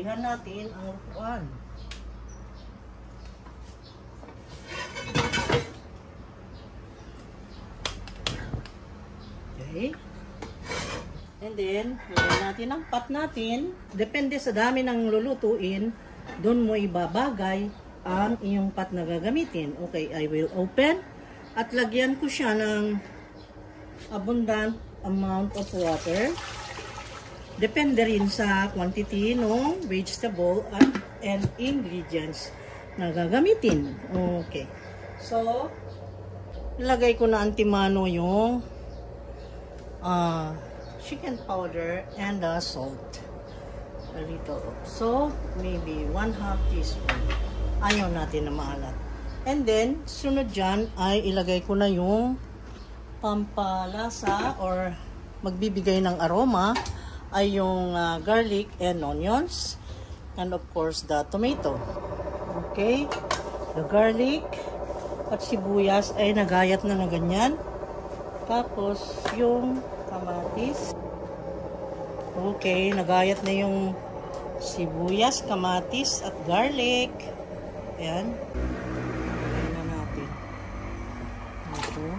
lagyan natin ang lutuan. Okay. And then, lagyan natin ang pot natin. Depende sa dami ng lulutuin, doon mo ibabagay ang iyong pot na gagamitin. Okay, I will open. At lagyan ko siya ng abundant amount of water. Depende rin sa quantity ng vegetable and ingredients na gagamitin. Okay. So, ilagay ko na antimano yung chicken powder and salt. A little of salt, maybe 1/2 teaspoon. Ayaw natin na maalat. And then, sunod dyan ay ilagay ko na yung pampalasa or magbibigay ng aroma ay yung garlic and onions. And of course, the tomato. Okay? The garlic at sibuyas ay nagayat na ganyan. Tapos, yung kamatis. Okay, nagayat na yung sibuyas, kamatis, at garlic. Ayan. Ayan na natin. Ito. Ayan.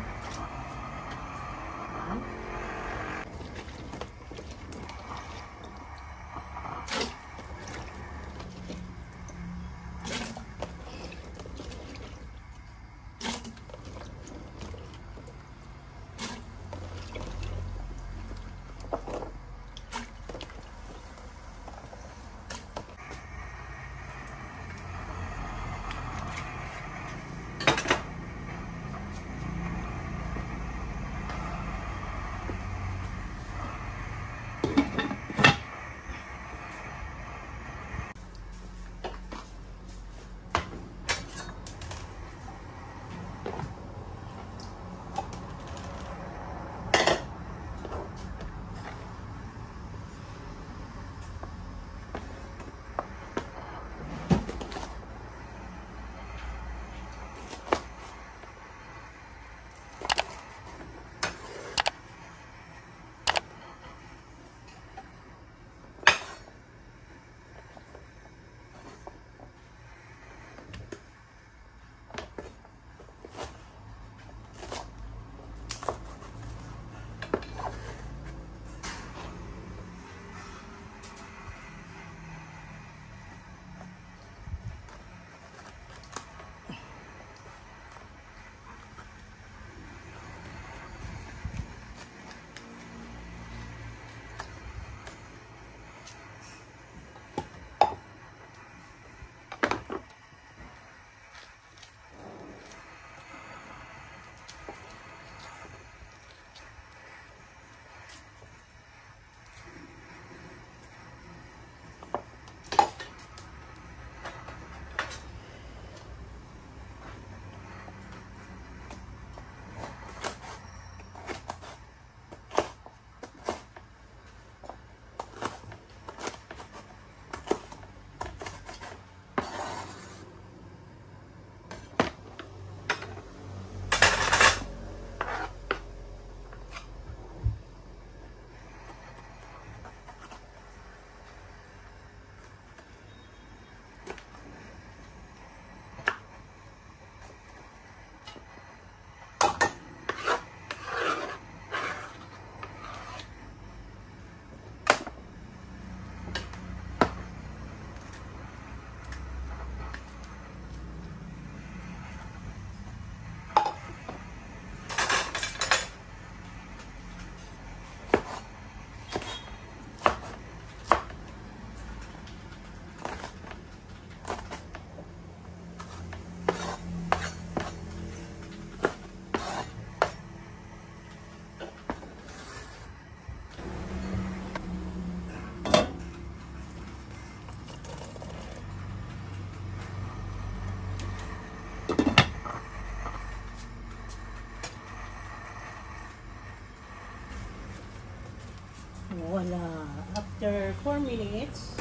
Wala. After 4 minutes,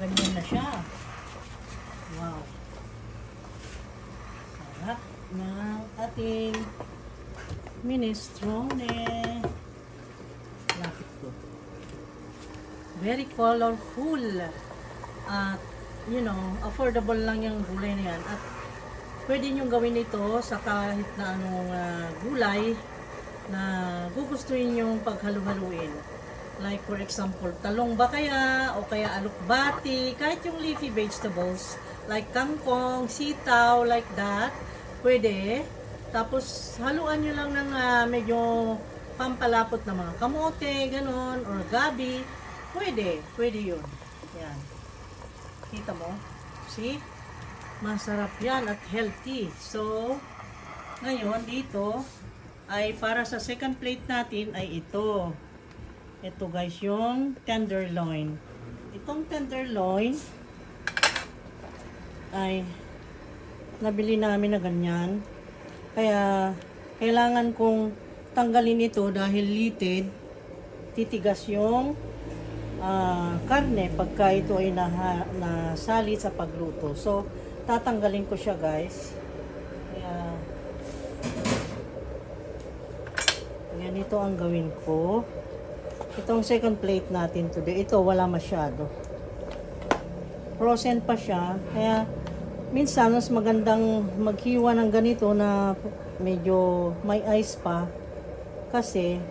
ganyan na siya. Wow. Sarap ng ating minestrone. Lapit ko. Very colorful. At, you know, affordable lang yung gulay na yan. At pwede nyo gawin ito sa kahit na anong gulay na gugustuhin yung paghalu-haluin. Like for example, talong ba kaya, o kaya alukbati, kahit yung leafy vegetables, like kangkong, sitaw, like that, pwede. Tapos haluan nyo lang ng medyo pampalapot na mga kamote, ganon, or gabi, pwede yun. Yan. Kita mo? See? Masarap yan at healthy. So, ngayon dito, ay para sa second plate natin ay ito. Ito guys, yung tenderloin. Itong tenderloin ay nabili namin na ganyan. Kaya kailangan kong tanggalin ito dahil litid. Titigas yung karne pagka ito ay nasalit sa pagluto. So, tatanggalin ko siya guys. Kaya ganito ang gawin ko. Itong second plate natin today, ito wala masyado. Frozen pa siya. Kaya minsan mas magandang maghiwa ng ganito na medyo may ice pa. Kasi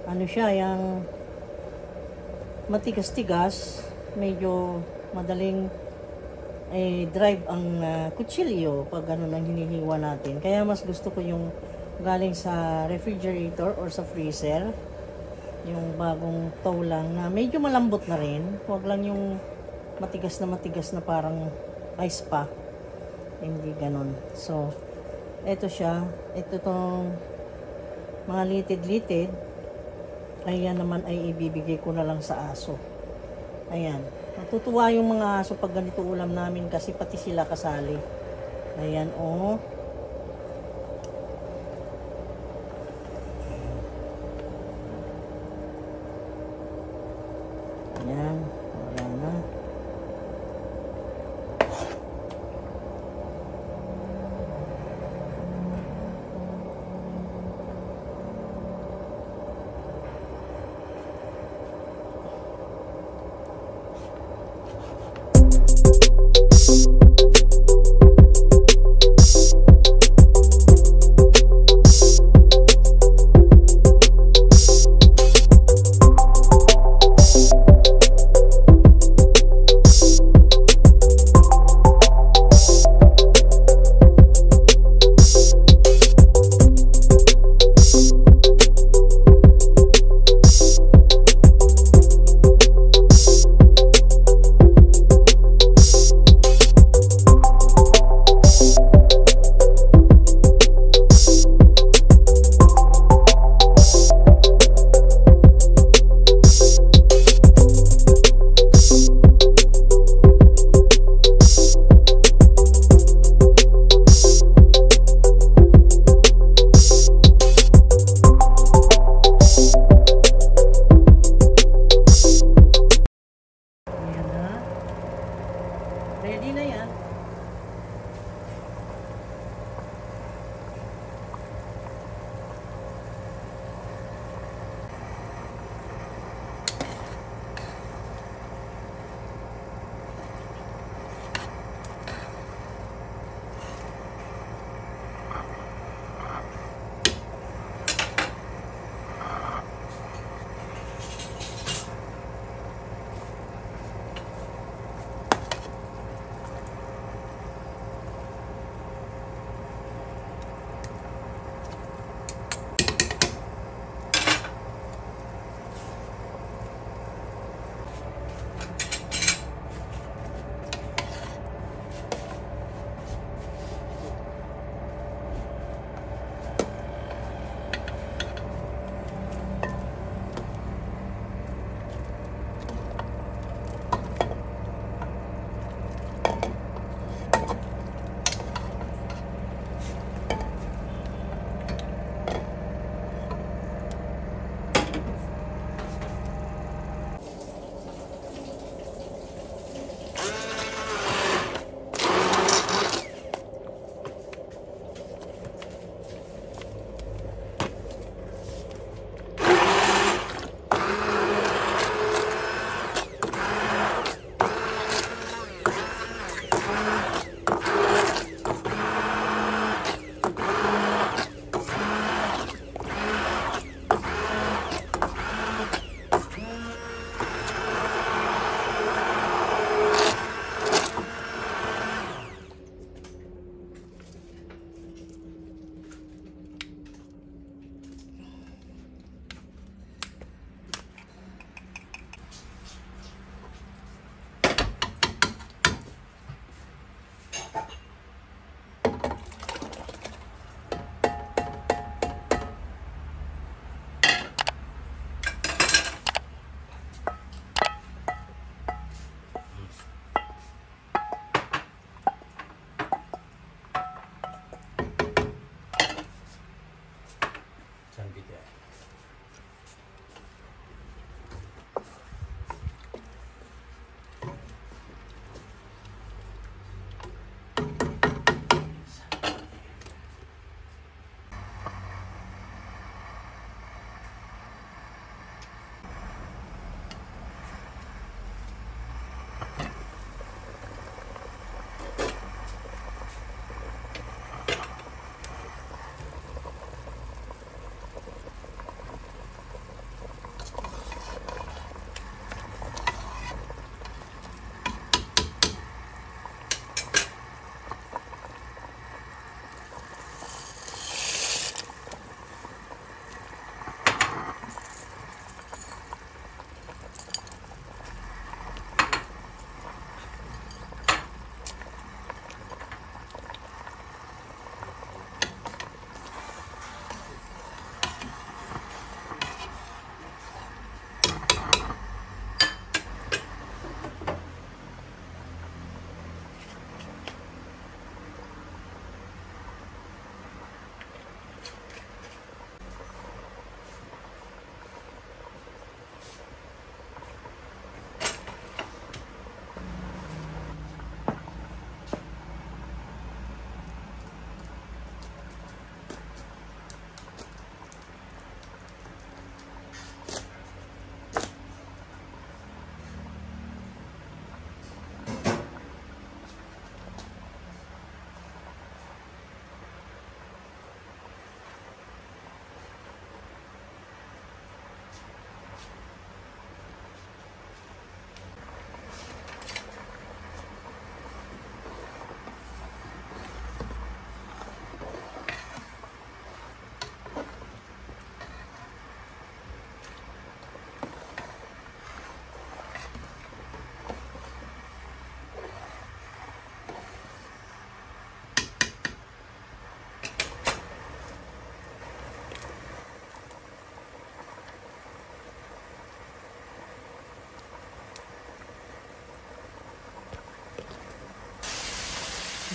ano siya, yung matigas-tigas, medyo madaling drive ang kutsilyo pag ano nang hinihiwa natin. Kaya mas gusto ko yung galing sa refrigerator or sa freezer. Yung bagong tow lang na medyo malambot na rin. Huwag lang yung matigas na parang ice pa. Hindi ganon. So, eto siya. Ito tong mga litid-litid. Ayan naman ay ibibigay ko na lang sa aso. Ayan. Natutuwa yung mga aso pag ganito ulam namin kasi pati sila kasali. Ayan, oh. Ayan. Wala na.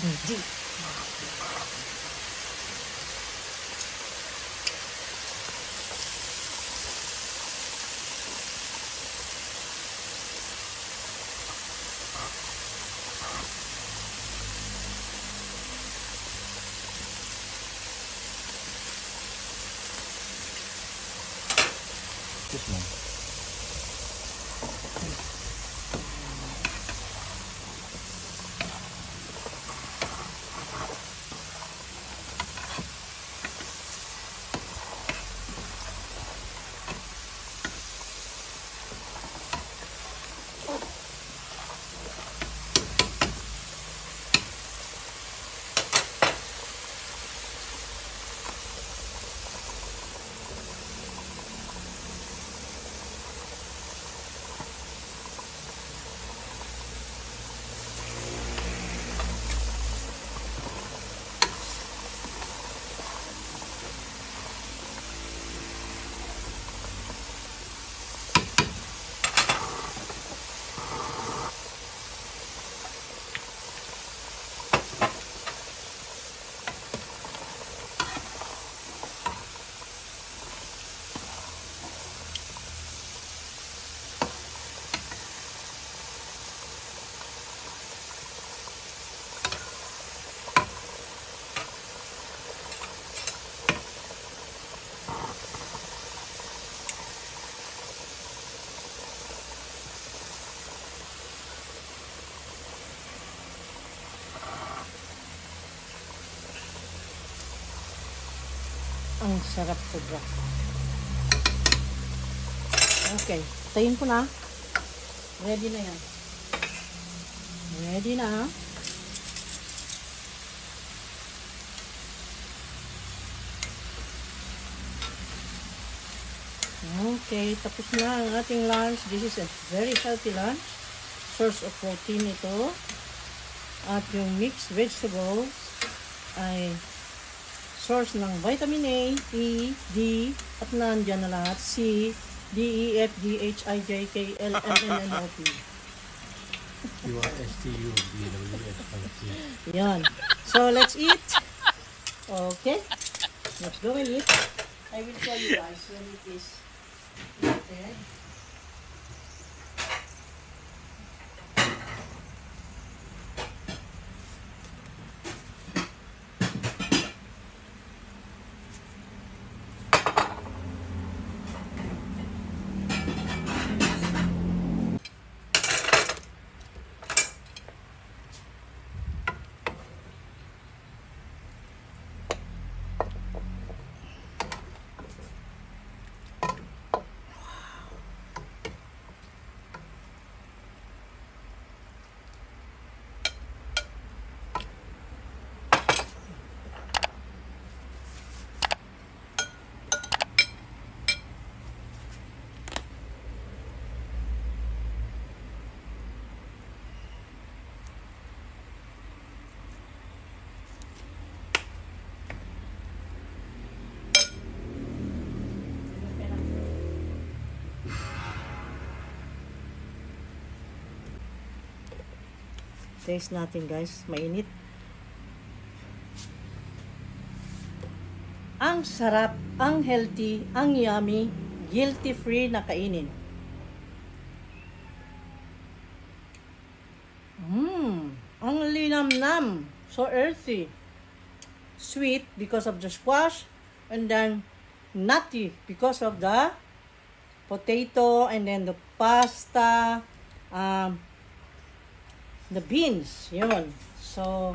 G. This one. Ang sarap sobra. Okay, tayin ko na. Ready na yan. Ready na. Okay, tapos na ang ating lunch. This is a very healthy lunch. Source of protein ito. At yung mixed vegetables ay source ng vitamin A, E, D, at nandyan na lahat, C, D, E, F, G, H, I, J, K, L, M, N, O, P. You are STU, BWS, Yan. So, let's eat. Okay. Let's go and eat. I will show you guys when it is eaten. Taste natin guys, mainit. Ang sarap, ang healthy, ang yummy, guilty-free na kainin. Ang linamnam, so earthy. Sweet because of the squash, and then nutty because of the potato, and then the pasta, the beans, yun. So,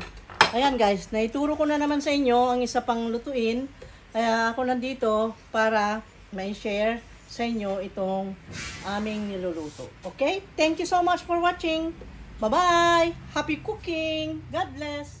ayan guys, naituro ko na naman sa inyo ang isa pang lutuin. Kaya ako nandito para may share sa inyo itong aming niluluto. Okay? Thank you so much for watching. Bye-bye! Happy cooking! God bless!